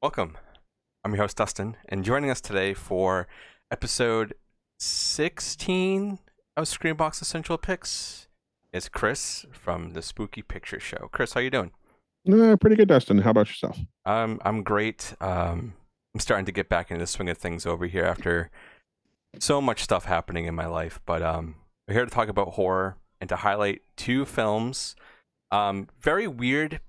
Welcome. I'm your host, Dustin, and joining us today for episode 16 of SCREAMBOX Essential Picks is Chris from the Spooky Picture Show. Chris, how you doing? Pretty good, Dustin. How about yourself? I'm great. I'm starting to get back into the swing of things over here after so much stuff happening in my life, but we're here to talk about horror and to highlight two films. Very weird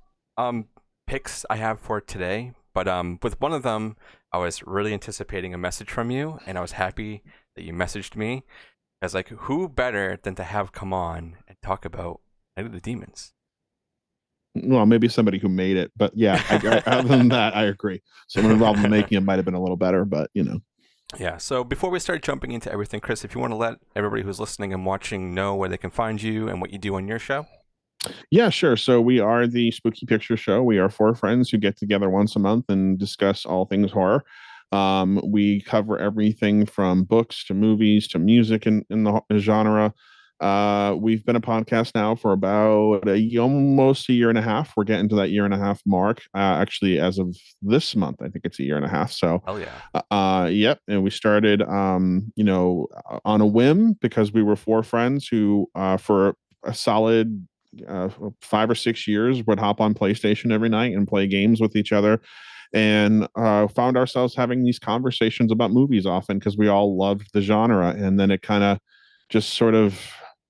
picks I have for today. But with one of them, I was really anticipating a message from you, and I was happy that you messaged me. I was like, who better than to have come on and talk about Night of the Demons? Well, maybe somebody who made it, but yeah, other than that, I agree. Someone involved in making it might have been a little better, but Yeah, so before we start jumping into everything, Chris, if you want to let everybody who's listening and watching know where they can find you and what you do on your show. Yeah, sure. So we are the Spooky Picture Show. We are four friends who get together once a month and discuss all things horror. We cover everything from books to movies to music in the genre. We've been a podcast now for about almost a year and a half. We're getting to that year and a half mark. Actually, as of this month, I think it's a year and a half. So, Oh, yeah. yep. And we started, on a whim because we were four friends who, for a solid 5 or 6 years, would hop on PlayStation every night and play games with each other, and found ourselves having these conversations about movies often because we all loved the genre. And then it kind of just sort of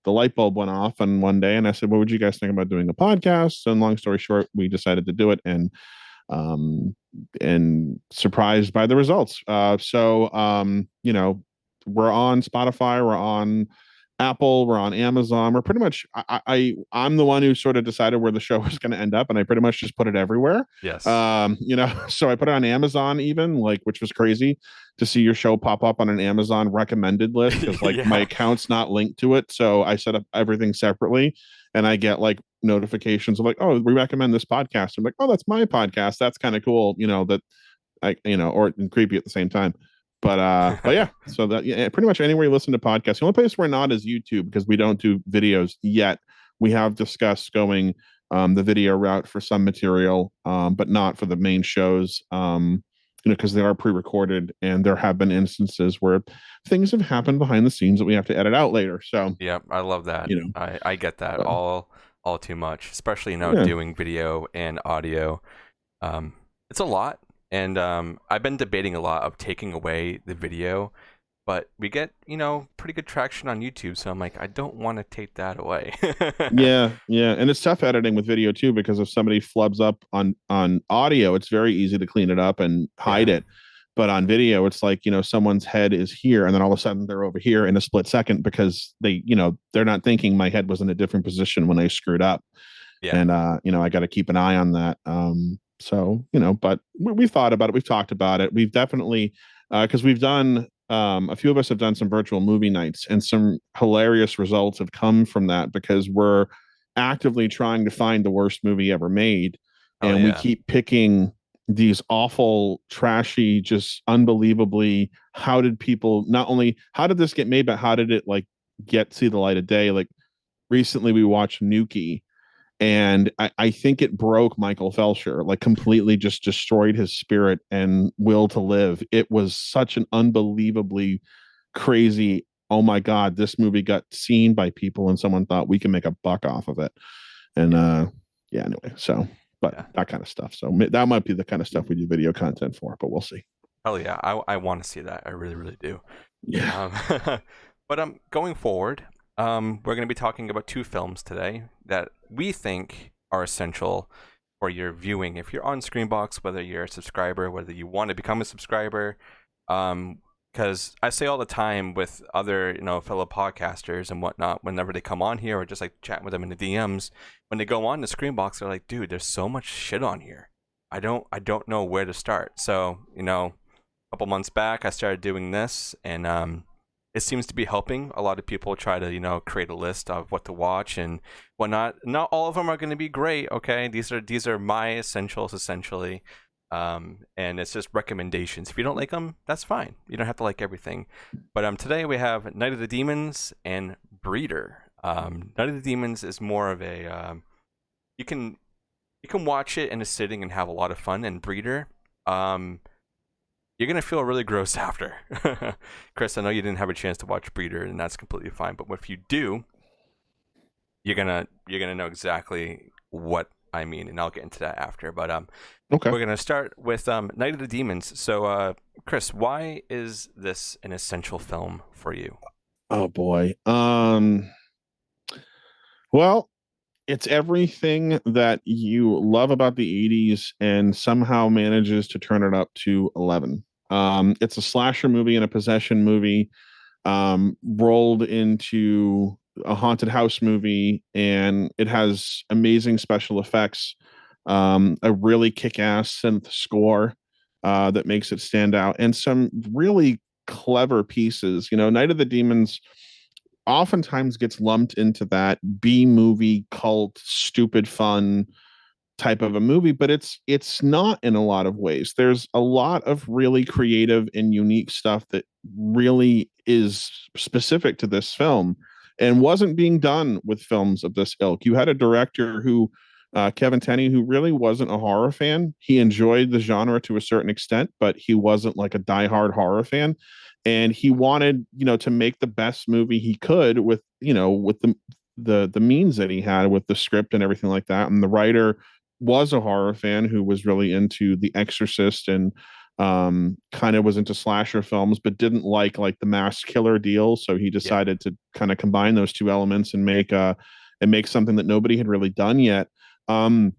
the light bulb went off on one day, and I said, "What would you guys think about doing a podcast?" And long story short, we decided to do it, um, and surprised by the results. We're on Spotify, we're on Apple, we're on Amazon. We're pretty much I'm the one who sort of decided where the show was going to end up, and I pretty much just put it everywhere. Yes. So I put it on Amazon even, like, which was crazy to see your show pop up on an Amazon recommended list because like my Yeah. account's not linked to it. So I set up everything separately, and I get like notifications of like, oh, we recommend this podcast. I'm like, oh, that's my podcast. That's kind of cool, that or and creepy at the same time. But yeah, so that, yeah, pretty much anywhere you listen to podcasts. The only place we're not is YouTube because we don't do videos yet. We have discussed going the video route for some material, but not for the main shows. Because they are pre-recorded, and there have been instances where things have happened behind the scenes that we have to edit out later. So Yeah, I love that. you know, I get that but, all too much, especially now yeah, doing video and audio. It's a lot, and I've been debating a lot of taking away the video, but we get pretty good traction on YouTube, so I'm like, I don't want to take that away. yeah, and it's tough editing with video too because if somebody flubs up on audio, it's very easy to clean it up and Yeah, hide it. But on video, it's like someone's head is here, and then all of a sudden they're over here in a split second because they're not thinking my head was in a different position when I screwed up, yeah, and I got to keep an eye on that. But we've thought about it, we've talked about it, we've definitely because we've done a few of us have done some virtual movie nights, and some hilarious results have come from that because we're actively trying to find the worst movie ever made, oh and we yeah, keep picking these awful, trashy, just unbelievably, how did people, not only how did this get made, but how did it like see the light of day? Like recently we watched Nuki, and I think it broke Michael Felsher, like completely just destroyed his spirit and will to live. It was such an unbelievably crazy, oh my God, this movie got seen by people and someone thought we can make a buck off of it. And yeah, yeah, anyway, so but yeah. that kind of stuff. So that might be the kind of stuff we do video content for, but we'll see. Hell yeah, I want to see that. I really, really do. Yeah. Um, but going forward, we're going to be talking about two films today that we think are essential for your viewing. If you're on ScreamBox, whether you're a subscriber, whether you want to become a subscriber, because I say all the time with other fellow podcasters and whatnot, whenever they come on here or just like chatting with them in the DMs, when they go on the ScreamBox, they're like, dude, there's so much shit on here. I don't know where to start. So couple months back I started doing this, and it seems to be helping a lot of people try to create a list of what to watch and whatnot. Not all of them are going to be great, okay? These are my essentials essentially, and it's just recommendations. If you don't like them, that's fine, you don't have to like everything. But today we have Night of the Demons and Breeder. Night of the Demons is more of a you can watch it in a sitting and have a lot of fun, and Breeder, um, you're gonna feel really gross after. Chris, I know you didn't have a chance to watch Breeder, and that's completely fine. But if you do, you're gonna know exactly what I mean, and I'll get into that after. But Okay. we're gonna start with Night of the Demons. So, Chris, why is this an essential film for you? Oh boy. Well, it's everything that you love about the 80s and somehow manages to turn it up to 11. It's a slasher movie and a possession movie, rolled into a haunted house movie, and it has amazing special effects, a really kick-ass synth score that makes it stand out, and some really clever pieces. Night of the Demons oftentimes gets lumped into that B movie cult stupid fun type of a movie, but it's not in a lot of ways. There's a lot of really creative and unique stuff that really is specific to this film and wasn't being done with films of this ilk. You had a director who Kevin Tenney, who really wasn't a horror fan. He enjoyed the genre to a certain extent, but he wasn't like a diehard horror fan. And he wanted, to make the best movie he could with, with the means that he had with the script and everything like that. And the writer was a horror fan who was really into The Exorcist and kind of was into slasher films, but didn't like the mass killer deal. So he Yeah, decided to kind of combine those two elements and make something that nobody had really done yet. Um,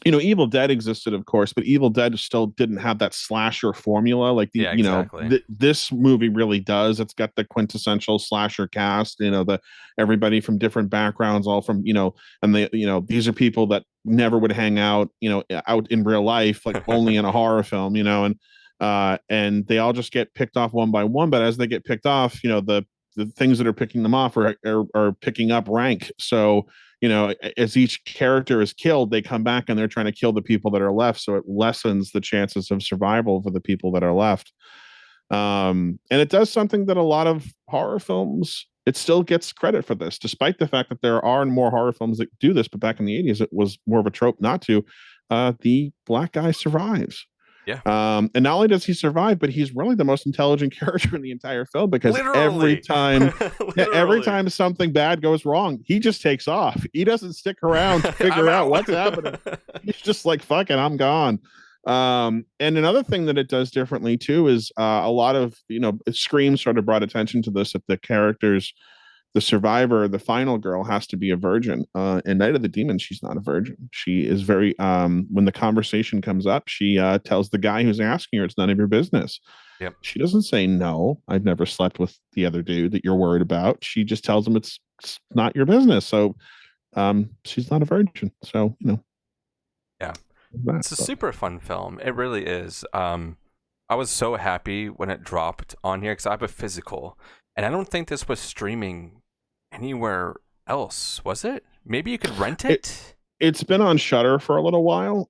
Evil Dead existed, of course, but Evil Dead still didn't have that slasher formula like yeah, exactly. this movie really does. It's got the quintessential slasher cast, the everybody from different backgrounds, all from, and these are people that never would hang out, out in real life, like only in a horror film, and they all just get picked off one by one. But as they get picked off, the things that are picking them off are picking up rank. So as each character is killed, they come back and they're trying to kill the people that are left. So it lessens the chances of survival for the people that are left. And it does something that a lot of horror films, it still gets credit for this, despite the fact that there are more horror films that do this. But back in the 80s, it was more of a trope not to. The black guy survives. Yeah, And not only does he survive, but he's really the most intelligent character in the entire film because every literally, time, yeah, every literally. time something bad goes wrong, he just takes off. He doesn't stick around to I'm figure out out. what's happening. He's just like, fuck it, I'm gone. And another thing that it does differently too is a lot of, Scream sort of brought attention to this, that the characters, the survivor, the final girl, has to be a virgin. In Night of the Demons, she's not a virgin. She is very, when the conversation comes up, she tells the guy who's asking her, it's none of your business. Yep. She doesn't say, no, I've never slept with the other dude that you're worried about. She just tells him it's not your business. So she's not a virgin. So, Yeah. that. It's a But super fun film. It really is. I was so happy when it dropped on here because I have a physical, and I don't think this was streaming anywhere else, was it? Maybe you could rent it, it. it's been on Shutter for a little while.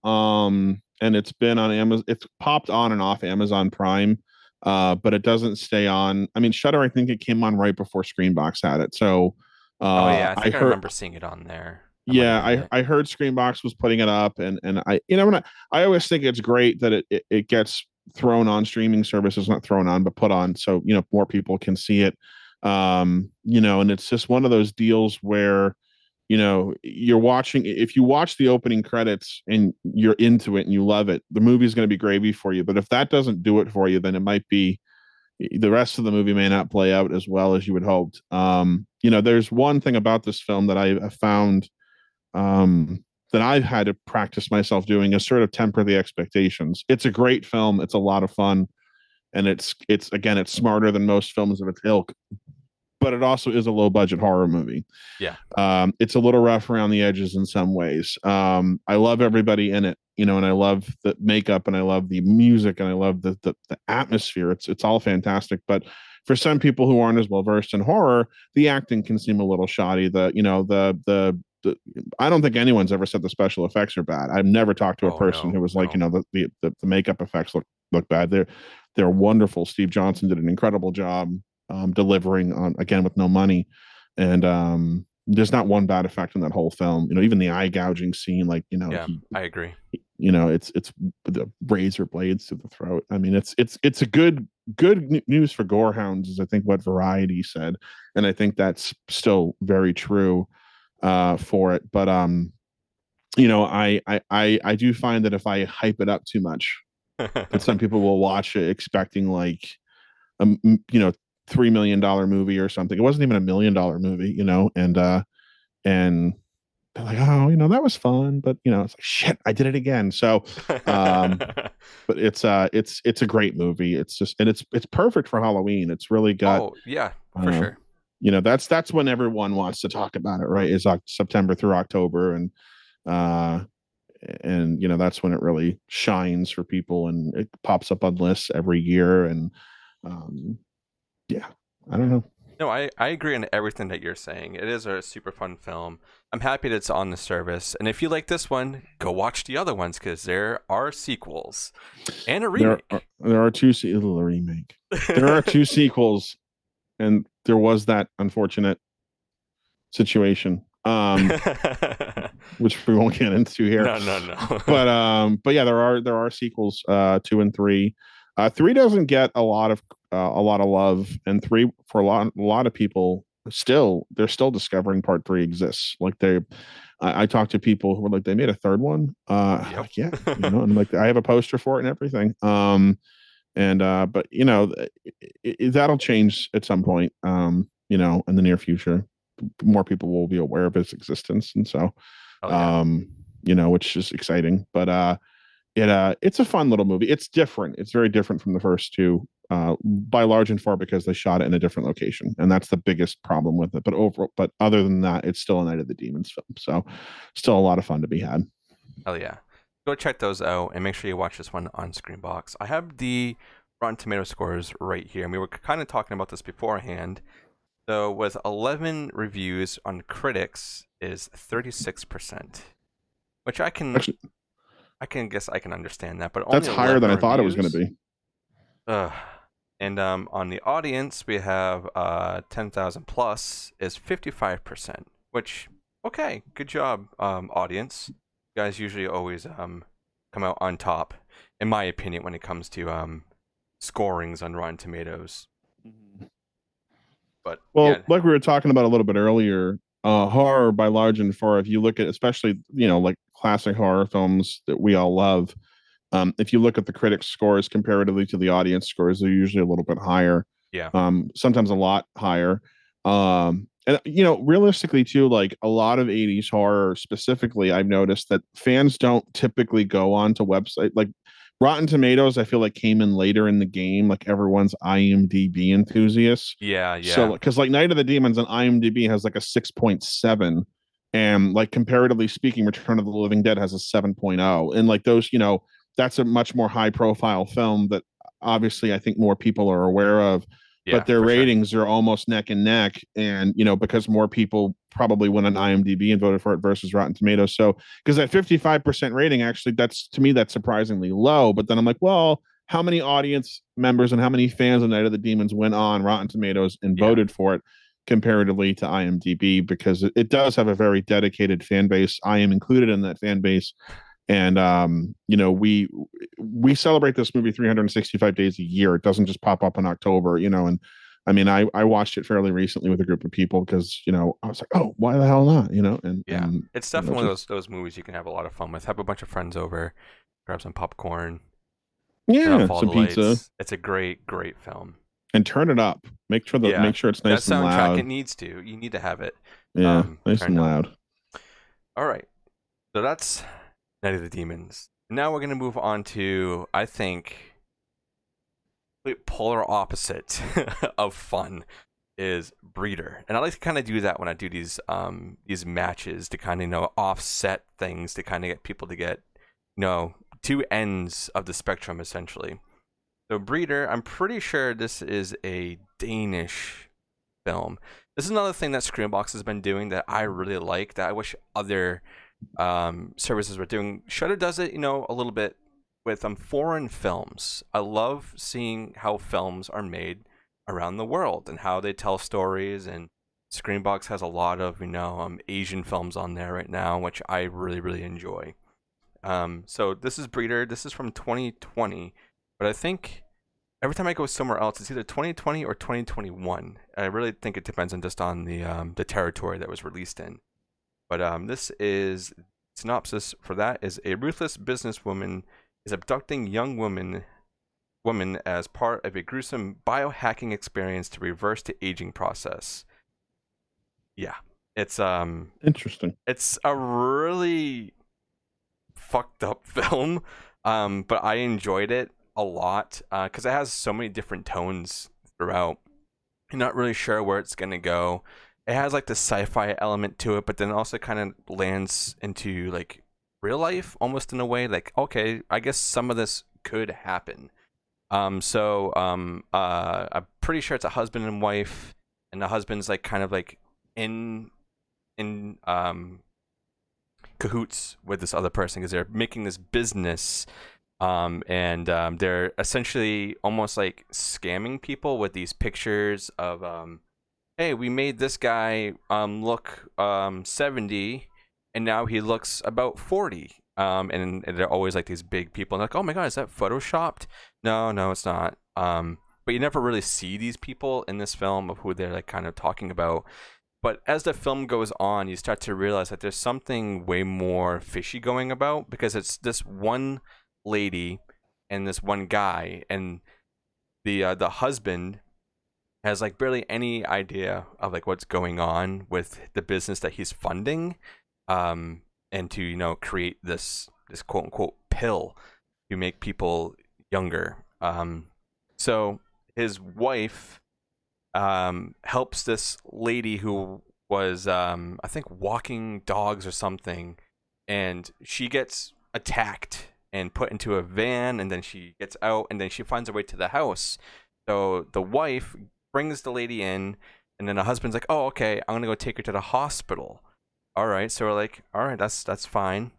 And it's been on Amazon. It's popped on and off Amazon Prime, but it doesn't stay on. I mean, Shutter, I think it came on right before Screenbox had it. So Oh yeah, I I think I heard, remember seeing it on there. That might have yeah, been it. I heard Screenbox was putting it up, and I, when I always think it's great that it gets thrown on streaming services, not thrown on, but put on, so more people can see it. And it's just one of those deals where you're watching, if you watch the opening credits and you're into it and you love it, the movie's going to be gravy for you. But if that doesn't do it for you, then it might be, the rest of the movie may not play out as well as you would hoped. There's one thing about this film that I have found, that I've had to practice myself doing, is sort of temper the expectations. It's a great film, it's a lot of fun, and it's again, it's smarter than most films of its ilk, but it also is a low budget horror movie. Yeah. It's a little rough around the edges in some ways. I love everybody in it, and I love the makeup, and I love the music, and I love the atmosphere. It's all fantastic. But for some people who aren't as well versed in horror, the acting can seem a little shoddy. I don't think anyone's ever said the special effects are bad. I've never talked to a Oh person no, who was like, no. the makeup effects look bad. They're wonderful. Steve Johnson did an incredible job delivering on, again, with no money. And there's not one bad effect in that whole film. Even the eye gouging scene, like, Yeah, I agree. it's the razor blades to the throat. I mean, it's a good news for gorehounds, is I think what Variety said, and I think that's still very true for it. But I do find that if I hype it up too much, that some people will watch it expecting like a $3 million movie or something. It wasn't even $1 million movie, and they're like, oh, that was fun, but it's like, shit, I did it again. So, but it's a great movie. It's just, and it's perfect for Halloween. It's really got, Oh yeah, for uh, sure. that's when everyone wants to talk about it, right? Is September through October, uh, and that's when it really shines for people, and it pops up on lists every year, and um, yeah, I don't Yeah. know. No, I agree on everything that you're saying. It is a super fun film. I'm happy that it's on the service. And if you like this one, go watch the other ones because there are sequels and a remake. There are two remake. There are two sequels, and there was that unfortunate situation, which we won't get into here. No, no, no. But yeah, there are sequels, 2 and 3. 3 doesn't get a lot of love, and 3, for a lot of people, they're still discovering part 3 exists. Like I talked to people who were like, they made a third one. Yep. Like, yeah, and like I have a poster for it and everything. And but that'll change at some point. In the near future, more people will be aware of its existence, and so, Oh yeah. which is exciting. But it's a fun little movie. It's different. It's very different from the first two, by large and far because they shot it in a different location, and that's the biggest problem with it. But other than that, it's still a Night of the Demons film, so still a lot of fun to be had. Oh yeah. Go check those out and make sure you watch this one on Screenbox. I have the Rotten Tomato scores right here, and we were kind of talking about this beforehand. So with 11 reviews on critics is 36%, which Actually, I can guess I can understand that, but that's only higher than 11 I thought it was going to reviews. be. And on the audience we have 10,000 plus is 55%, which okay, good job, audience. You guys usually always come out on top, in my opinion, when it comes to scorings on Rotten Tomatoes. But Well, yeah, like we were talking about a little bit earlier, horror by large and far, if you look at, especially, like classic horror films that we all love, if you look at the critics' scores comparatively to the audience scores, they're usually a little bit higher, yeah, sometimes a lot higher. And realistically too, like a lot of 80s horror specifically, I've noticed that fans don't typically go onto website like Rotten Tomatoes. I feel like came in later in the game, like everyone's IMDb enthusiasts. yeah, So, yeah, because like Night of the Demons on IMDb has like a 6.7, and like comparatively speaking, Return of the Living Dead has a 7.0, and like those, that's a much more high profile film that obviously I think more people are aware of, yeah, but their for sure. ratings are almost neck and neck. And, because more people probably went on IMDb and voted for it versus Rotten Tomatoes. So, because that 55% rating, actually, to me, that's surprisingly low. But then I'm like, well, how many audience members and how many fans of Night of the Demons went on Rotten Tomatoes and Yeah, voted for it comparatively to IMDb? Because it does have a very dedicated fan base. I am included in that fan base. And we celebrate this movie 365 days a year. It doesn't just pop up in October, and I mean, I watched it fairly recently with a group of people because I was like, oh, why the hell not, and yeah. It's definitely one of just, those movies you can have a lot of fun with. Have a bunch of friends over, grab some popcorn, turn yeah, off all some the pizza lights. It's a great, great film. and turn it up. Yeah, Make sure it's that nice and soundtrack, it loud. needs to. You need to have it Yeah, nice turned and up. loud. All right, so that's Night of the Demons. Now we're gonna move on to, I think, the polar opposite of fun is Breeder, and I like to kind of do that when I do these matches to kind of offset things to kind of get people to get two ends of the spectrum essentially. So Breeder, I'm pretty sure this is a Danish film. This is another thing that Screambox has been doing that I really like, that I wish other services were doing. Shudder does it, a little bit with foreign films. I love seeing how films are made around the world and how they tell stories. And Screambox has a lot of Asian films on there right now, which I really really enjoy. So this is Breeder. This is from 2020, but I think every time I go somewhere else, it's either 2020 or 2021. I really think it depends on just on the territory that was released in. But this is synopsis for that is a ruthless businesswoman is abducting young woman as part of a gruesome biohacking experience to reverse the aging process. Yeah, it's Interesting. it's a really fucked up film, but I enjoyed it a lot because it has so many different tones throughout. You're not really sure where it's gonna go. It has like the sci-fi element to it, but then also kind of lands into like real life almost in a way. Like, okay, I guess some of this could happen. I'm pretty sure it's a husband and wife, and the husband's like kind of like in in cahoots with this other person because they're making this business, and they're essentially almost like scamming people with these pictures of hey, we made this guy look 70, and now he looks about 40. And they're always like these big people, and like, oh my god, is that photoshopped? No, no, it's not. But you never really see these people in this film of who they're like kind of talking about. But as the film goes on, you start to realize that there's something way more fishy going about because it's this one lady and this one guy, and the husband has like barely any idea of like what's going on with the business that he's funding, and to create this quote unquote pill to make people younger. So his wife helps this lady who was I think walking dogs or something, and she gets attacked and put into a van, and then she gets out, and then she finds her way to the house. So the wife brings the lady in, and then the husband's like, oh, okay, I'm gonna go take her to the hospital. All right, so we're like, all right, that's fine.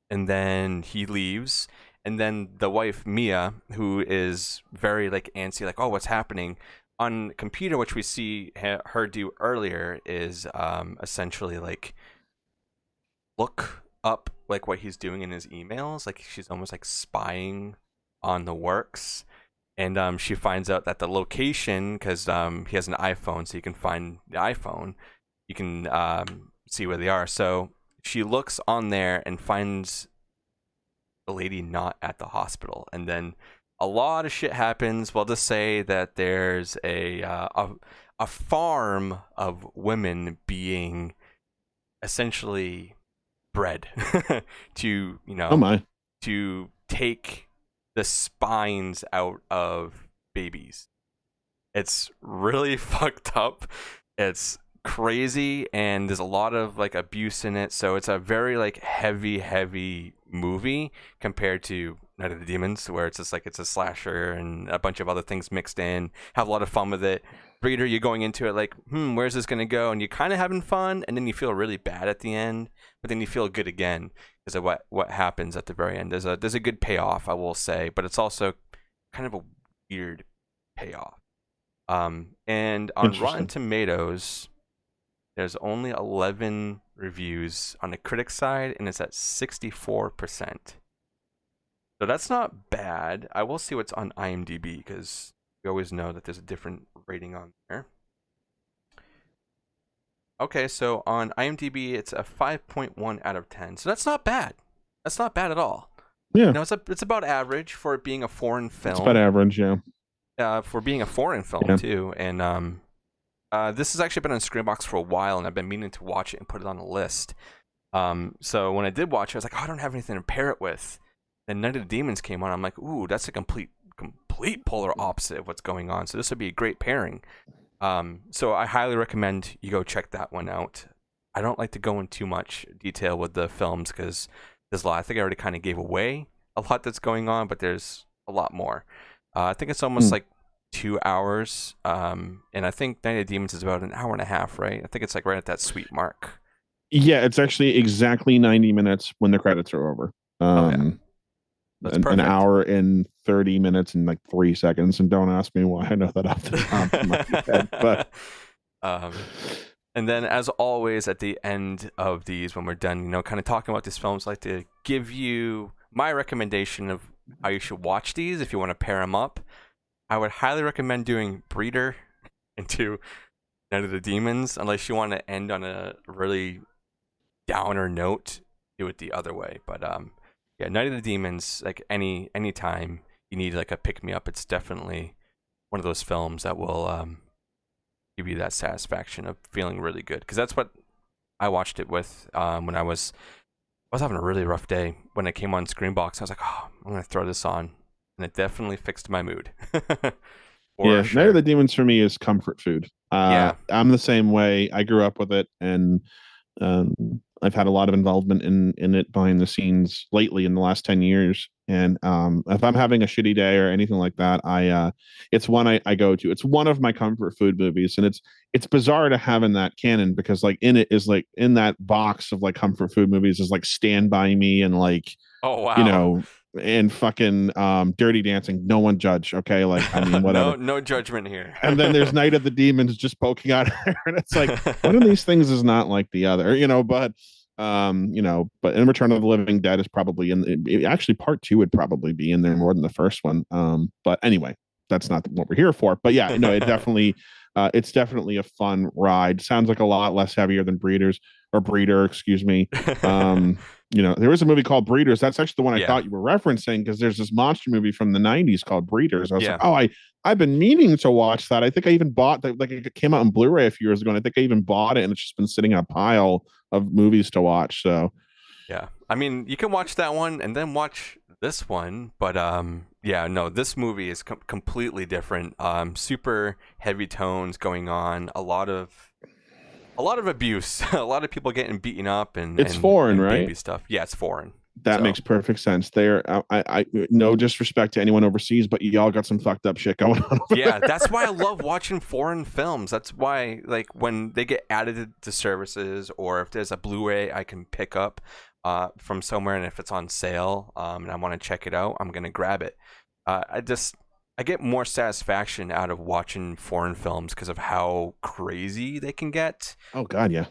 And then he leaves, and then the wife Mia, who is very like antsy, like, oh, what's happening on the computer, which we see her do earlier, is essentially like look up like what he's doing in his emails, like she's almost like spying on the works. And she finds out that the location, because he has an iPhone, so you can find the iPhone, you can see where they are. So she looks on there and finds the lady not at the hospital, and then a lot of shit happens. We'll just say that there's a farm of women being essentially bred to Oh my. to take the spines out of babies. It's really fucked up. It's crazy, and there's a lot of like abuse in it. So it's a very like heavy movie compared to Night of the Demons, where it's just like it's a slasher and a bunch of other things mixed in. Have a lot of fun with it. Breeder, you're going into it like, where's this gonna go? And you're kind of having fun, and then you feel really bad at the end, but then you feel good again because of what happens at the very end. There's a good payoff, I will say, but it's also kind of a weird payoff. And on Rotten Tomatoes, there's only 11 reviews on the critic side, and it's at 64%. So that's not bad. I will see what's on IMDb because we always know that there's a different rating on there. Okay, so on IMDb, it's a 5.1 out of 10. So that's not bad. That's not bad at all. Yeah. It's about average for it being a foreign film. It's about average, yeah. For being a foreign film, too. And this has actually been on SCREAMBOX for a while, and I've been meaning to watch it and put it on the list. So when I did watch it, I was like, oh, I don't have anything to pair it with. Then Night of the Demons came on. I'm like, ooh, that's a complete polar opposite of what's going on. So this would be a great pairing. So I highly recommend you go check that one out. I don't like to go in too much detail with the films because there's a lot. I think I already kind of gave away a lot that's going on, but there's a lot more. I think it's almost like 2 hours. And I think Night of the Demons is about an hour and a half, right? I think it's like right at that sweet mark. Yeah, it's actually exactly 90 minutes when the credits are over. That's an hour and 30 minutes and like 3 seconds. And don't ask me why I know that off the top of my head. But And then, as always, at the end of these, when we're done, kind of talking about these films, I like to give you my recommendation of how you should watch these if you want to pair them up. I would highly recommend doing Breeder into Night of the Demons, unless you want to end on a really downer note. Do it the other way. But yeah, Night of the Demons, like any time you need like a pick me up, it's definitely one of those films that will give you that satisfaction of feeling really good, because that's what I watched it with when I was having a really rough day. When it came on Screenbox, I was like, oh, I'm gonna throw this on, and it definitely fixed my mood. For Yeah, Night sure. of the Demons for me is comfort food. Yeah. I'm the same way. I grew up with it, and um, I've had a lot of involvement in it behind the scenes lately in the last 10 years. And if I'm having a shitty day or anything like that, it's one I go to. It's one of my comfort food movies, and it's bizarre to have in that canon because like in it is like in that box of like comfort food movies is like Stand By Me and like Oh you wow. know and fucking Dirty Dancing. No one judge, okay? Like I mean, No whatever. no judgment here. And then there's Night of the Demons just poking out there, and it's like one of these things is not like the other, but in Return of the Living Dead is probably actually part two would probably be in there more than the first one. But anyway, that's not what we're here for. But yeah, no, it's definitely a fun ride. Sounds like a lot less heavier than Breeder, excuse me. There was a movie called Breeders. That's actually the one I Yeah. thought you were referencing because there's this monster movie from the 90s called Breeders. I was like, Yeah. oh, I've been meaning to watch that. I think I even bought that. Like it came out on Blu-ray a few years ago, and I think I even bought it, and it's just been sitting in a pile of movies to watch. So Yeah. I mean, you can watch that one and then watch this one, but yeah, no, this movie is completely different. Super heavy tones going on, a lot of abuse, a lot of people getting beaten up it's foreign, and right? baby stuff. Yeah, it's foreign. That So, makes perfect sense. There, I no disrespect to anyone overseas, but y'all got some fucked up shit going on over yeah, there. that's why I love watching foreign films. That's why, like, when they get added to services, or if there's a Blu-ray I can pick up from somewhere, and if it's on sale and I want to check it out, I'm gonna grab it. I get more satisfaction out of watching foreign films because of how crazy they can get. Oh God, yeah.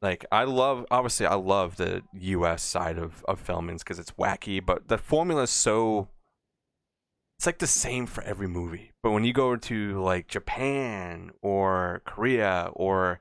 Like, I love the U.S. side of filmings because it's wacky, but the formula is it's like the same for every movie. But when you go to like Japan or Korea or,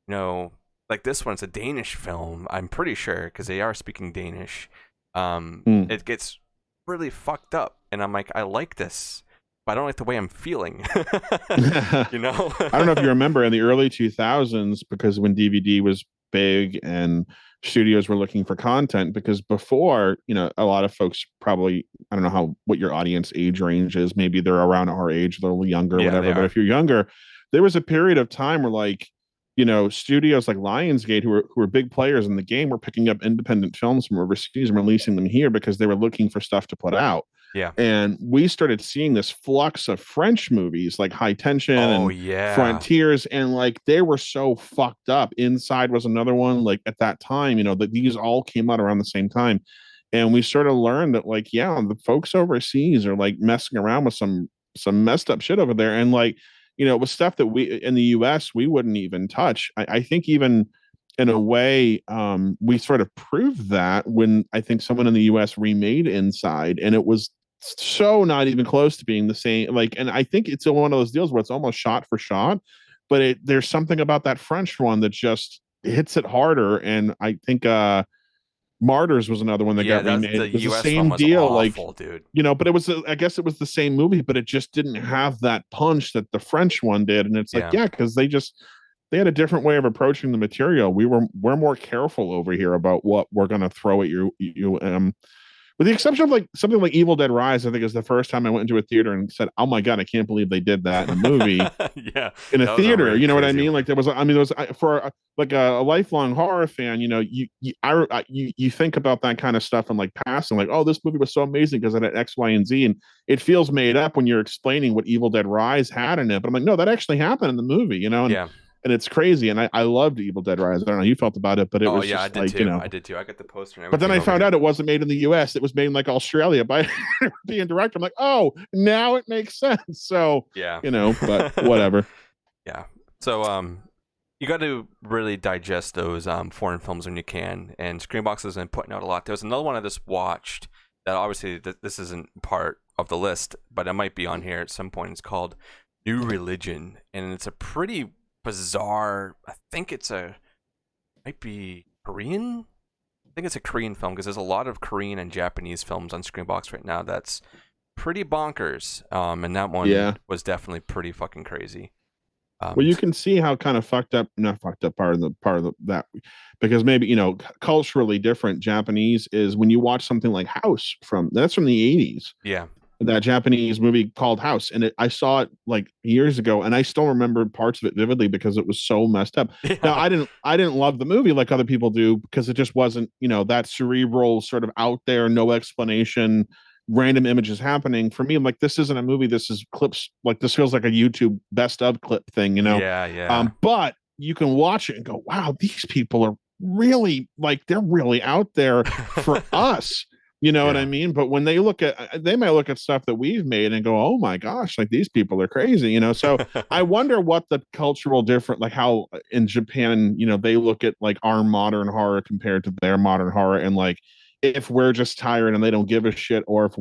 like this one's a Danish film, I'm pretty sure, because they are speaking Danish. Mm. It gets really fucked up, and I'm like, I like this, but I don't like the way I'm feeling. I you know? don't know if you remember in the early 2000s, because when DVD was big and studios were looking for content, because before, a lot of folks probably, I don't know what your audience age range is. Maybe they're around our age, they're a little younger, Yeah, they whatever. But are. if you're younger, there was a period of time where like, studios like Lionsgate, who were big players in the game, were picking up independent films from overseas and releasing them here because they were looking for stuff to put out. Yeah. And we started seeing this flux of French movies like High Tension Oh and yeah. Frontiers, and like they were so fucked up. Inside was another one. Like at that time, that these all came out around the same time, and we sort of learned that like, yeah, the folks overseas are like messing around with some messed up shit over there, and like, it was stuff that we in the U.S. we wouldn't even touch. I think even in a way, we sort of proved that when I think someone in the U.S. remade Inside, and it was so not even close to being the same. Like, and I think it's one of those deals where it's almost shot for shot, but there's something about that French one that just hits it harder. And I think Martyrs was another one that Yeah, got that's remade. the It was the US one same was deal, like, awful, dude. but it was I guess it was the same movie, but it just didn't have that punch that the French one did. And it's like, Yeah. yeah, because they had a different way of approaching the material. We're more careful over here about what we're gonna throw at you. With the exception of like something like Evil Dead Rise, I think is the first time I went into a theater and said, "Oh my god, I can't believe they did that in a movie Yeah, in a that was a theater." really You know what I crazy mean? one. Like there was, I mean, there was for like a lifelong horror fan. You think about that kind of stuff and like passing, like, oh, this movie was so amazing because it had X, Y, and Z, and it feels made up when you're explaining what Evil Dead Rise had in it. But I'm like, no, that actually happened in the movie, Yeah. and it's crazy. And I loved Evil Dead Rise. I don't know how you felt about it, but it Oh was yeah, I just did like, too. I did too. I got the poster and but then everything I over found here. out it wasn't made in the US. It was made in like Australia by a European director. I'm like, oh, now it makes sense. So, Yeah. but whatever. Yeah. So you got to really digest those foreign films when you can. And Screenbox has been putting out a lot. There was another one I just watched that obviously this isn't part of the list, but it might be on here at some point. It's called New Religion, and it's a pretty bizarre. I think it's a might be Korean. I think it's a Korean film because there's a lot of Korean and Japanese films on Screenbox right now. That's pretty bonkers. And that one Yeah. was definitely pretty fucking crazy. Well, you can see how kind of fucked up, not fucked up part of that, because maybe, culturally different Japanese is when you watch something like House that's from the 80s, Yeah. that Japanese movie called House. And I saw it like years ago, and I still remember parts of it vividly because it was so messed up. Now, Yeah. I didn't love the movie like other people do because it just wasn't, that cerebral sort of out there, no explanation, random images happening. For me, I'm like, this isn't a movie. This is clips. Like, this feels like a YouTube best of clip thing. Yeah. Yeah. But you can watch it and go, wow, these people are really like, they're really out there for us. You know what I Yeah. mean? But when they might look at stuff that we've made and go, oh my gosh, like these people are crazy. So I wonder what the cultural different, like how in Japan, they look at like our modern horror compared to their modern horror. And like, if we're just tired and they don't give a shit, or if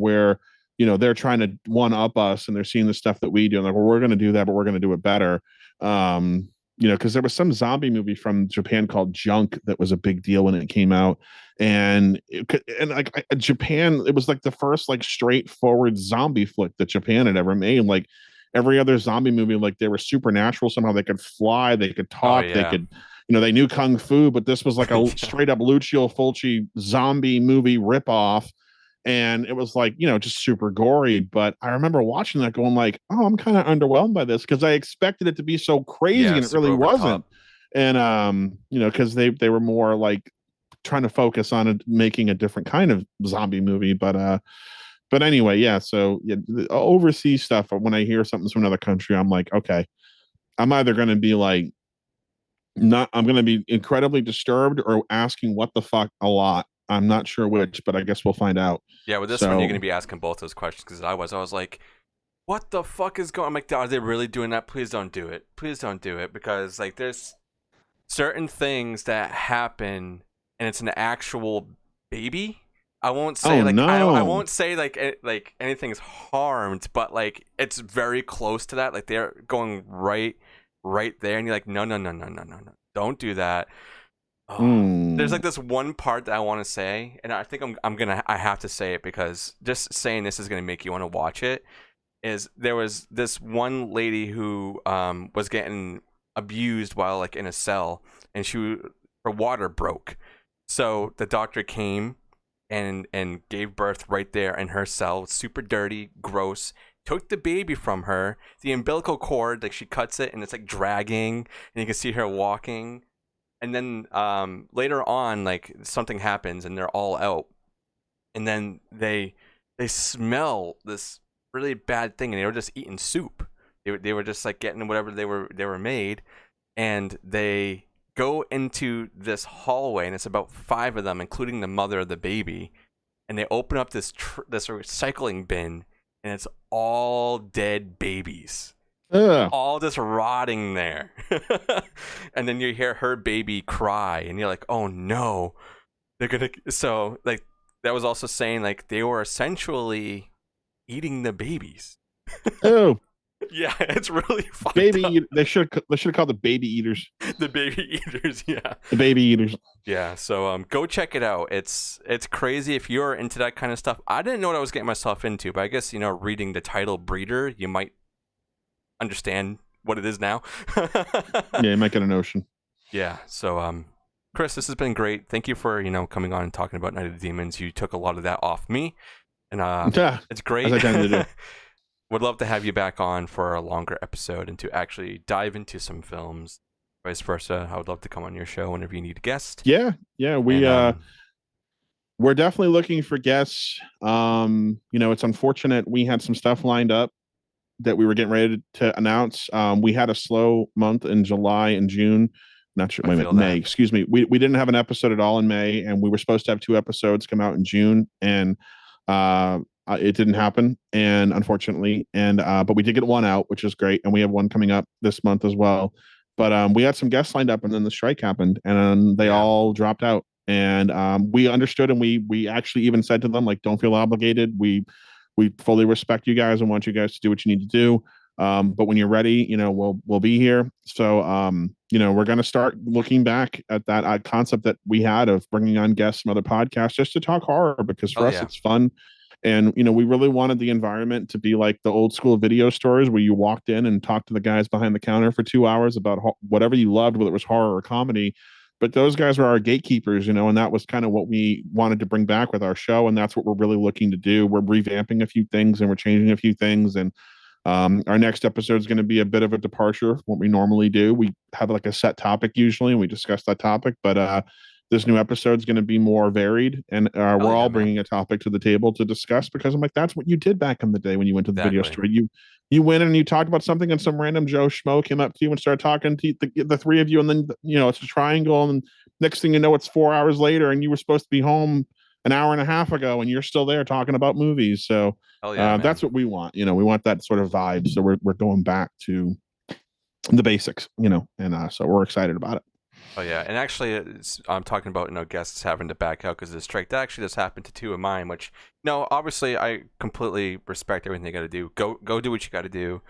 they're trying to one up us and they're seeing the stuff that we do. And like, well, we're going to do that, but we're going to do it better. Because there was some zombie movie from Japan called Junk that was a big deal when it came out, and like Japan, it was like the first like straightforward zombie flick that Japan had ever made. Like every other zombie movie, like they were supernatural somehow. They could fly, they could Oh talk, they yeah. could, they knew kung fu, but this was like a Yeah. straight up Lucio Fulci zombie movie ripoff. And it was like, just super gory. But I remember watching that going like, oh, I'm kind of underwhelmed by this because I expected it to be so crazy Yeah. and it Super really over the wasn't. top. And because they were more like trying to focus on making a different kind of zombie movie. But anyway, yeah. So yeah, the overseas stuff. When I hear something's from another country, I'm like, okay, I'm either going to be like, not, I'm going to be incredibly disturbed or asking what the fuck a lot. I'm not sure which, but I guess we'll find out. Yeah. With this one, you're So gonna be asking both those questions because I was like, what the fuck is going? I'm like, are they really doing that? Please don't do it. Please don't do it because like there's certain things that happen and it's an actual baby. I won't say oh like I no. won't say like like anything's harmed, but like it's very close to that. Like they're going right there, and you're like, no, don't do that. Oh, there's Mm. like this one part that I want to say, and I think I have to say it because just saying this is gonna make you want to watch it. Is there was this one lady who was getting abused while like in a cell, and her water broke, so the doctor came and gave birth right there in her cell, super dirty, gross. Took the baby from her, the umbilical cord, like she cuts it and it's like dragging, and you can see her walking. And then later on, like something happens and they're all out, and then they smell this really bad thing, and they were just eating soup. They were just like getting whatever they were made, and they go into this hallway, and it's about five of them, including the mother of the baby, and they open up this recycling bin, and it's all dead babies, Ugh. all just rotting there. And then you hear her baby cry, and you're like, oh no, they're gonna. So like that was also saying like they were essentially eating the babies. Oh, Yeah, it's really fucked baby. up. They should have called the baby eaters. The baby eaters, yeah. The baby eaters. Yeah, so go check it out. It's crazy if you're into that kind of stuff. I didn't know what I was getting myself into, but I guess reading the title Breeder, you might understand what it is now. Yeah, you might get a notion. Yeah, so Chris, this has been great. Thank you for, coming on and talking about Night of the Demons. You took a lot of that off me, and Yeah, it's as great. I tend to do. Would love to have you back on for a longer episode and to actually dive into some films. Vice versa, I would love to come on your show whenever you need a guest. Yeah, yeah. And We're definitely looking for guests. It's unfortunate we had some stuff lined up that we were getting ready to announce. We had a slow month in July and June. Not sure. I Wait a minute, feel May. that. Excuse me. We didn't have an episode at all in May, and we were supposed to have two episodes come out in June, and it didn't happen, and unfortunately, and but we did get one out, which is great, and we have one coming up this month as well But we had some guests lined up, and then the strike happened, and they Yeah. all dropped out. And we understood, and we actually even said to them, like, don't feel obligated. We fully respect you guys and want you guys to do what you need to do. But when you're ready, we'll be here. So we're going to start looking back at that concept that we had of bringing on guests from other podcasts just to talk horror, because Oh for us yeah. it's fun. And we really wanted the environment to be like the old school video stores where you walked in and talked to the guys behind the counter for 2 hours about whatever you loved, whether it was horror or comedy. But those guys were our gatekeepers, and that was kind of what we wanted to bring back with our show, and that's what we're really looking to do. We're revamping a few things and we're changing a few things, and our next episode is going to be a bit of a departure from what we normally do. We have like a set topic usually, and we discuss that topic. But this new episode is going to be more varied, and Oh we're yeah, all man. bringing a topic to the table to discuss, because I'm like, that's what you did back in the day when you went to the video Exactly. store. You went and you talked about something, and some random Joe Schmo came up to you and started talking to the three of you, and then it's a triangle, and next thing you know, it's 4 hours later, and you were supposed to be home an hour and a half ago, and you're still there talking about movies. So Oh yeah, man. that's what we want. We want that sort of vibe. So we're going back to the basics, and so we're excited about it. Oh yeah, and actually, I'm talking about guests having to back out because of the strike. That actually just happened to two of mine. Which obviously, I completely respect everything they got to do. Go do what you got to do.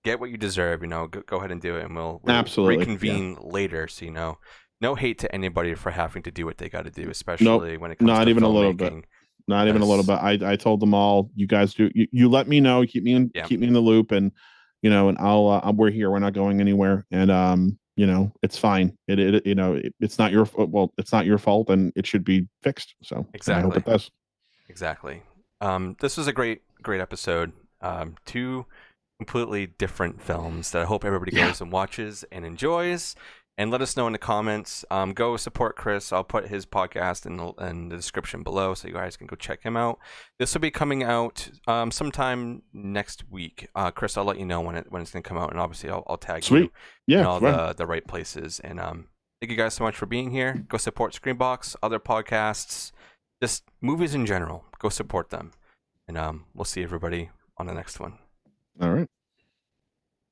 Get what you deserve. Go ahead and do it, and we'll Absolutely. reconvene later. So no hate to anybody for having to do what they got to do, Nope. especially when it comes Not to even a little bit. filmmaking. Not even a little bit. I told them all, you guys do. You let me know. Keep me Yeah, in the loop, and and we're here. We're not going anywhere, and it's fine. It's not your it's not your fault, and it should be fixed. So and I hope exactly, it does. exactly. This was a great episode. Two completely different films that I hope everybody goes and watches and enjoys. And let us know in the comments. Go support Chris. I'll put his podcast in the description below so you guys can go check him out. This will be coming out sometime next week. Chris, I'll let you know when it's going to come out, and obviously I'll tag Sweet. you in Yeah. all the right places. And thank you guys so much for being here. Go support SCREAMBOX, other podcasts, just movies in general. Go support them. And we'll see everybody on the next one. All right.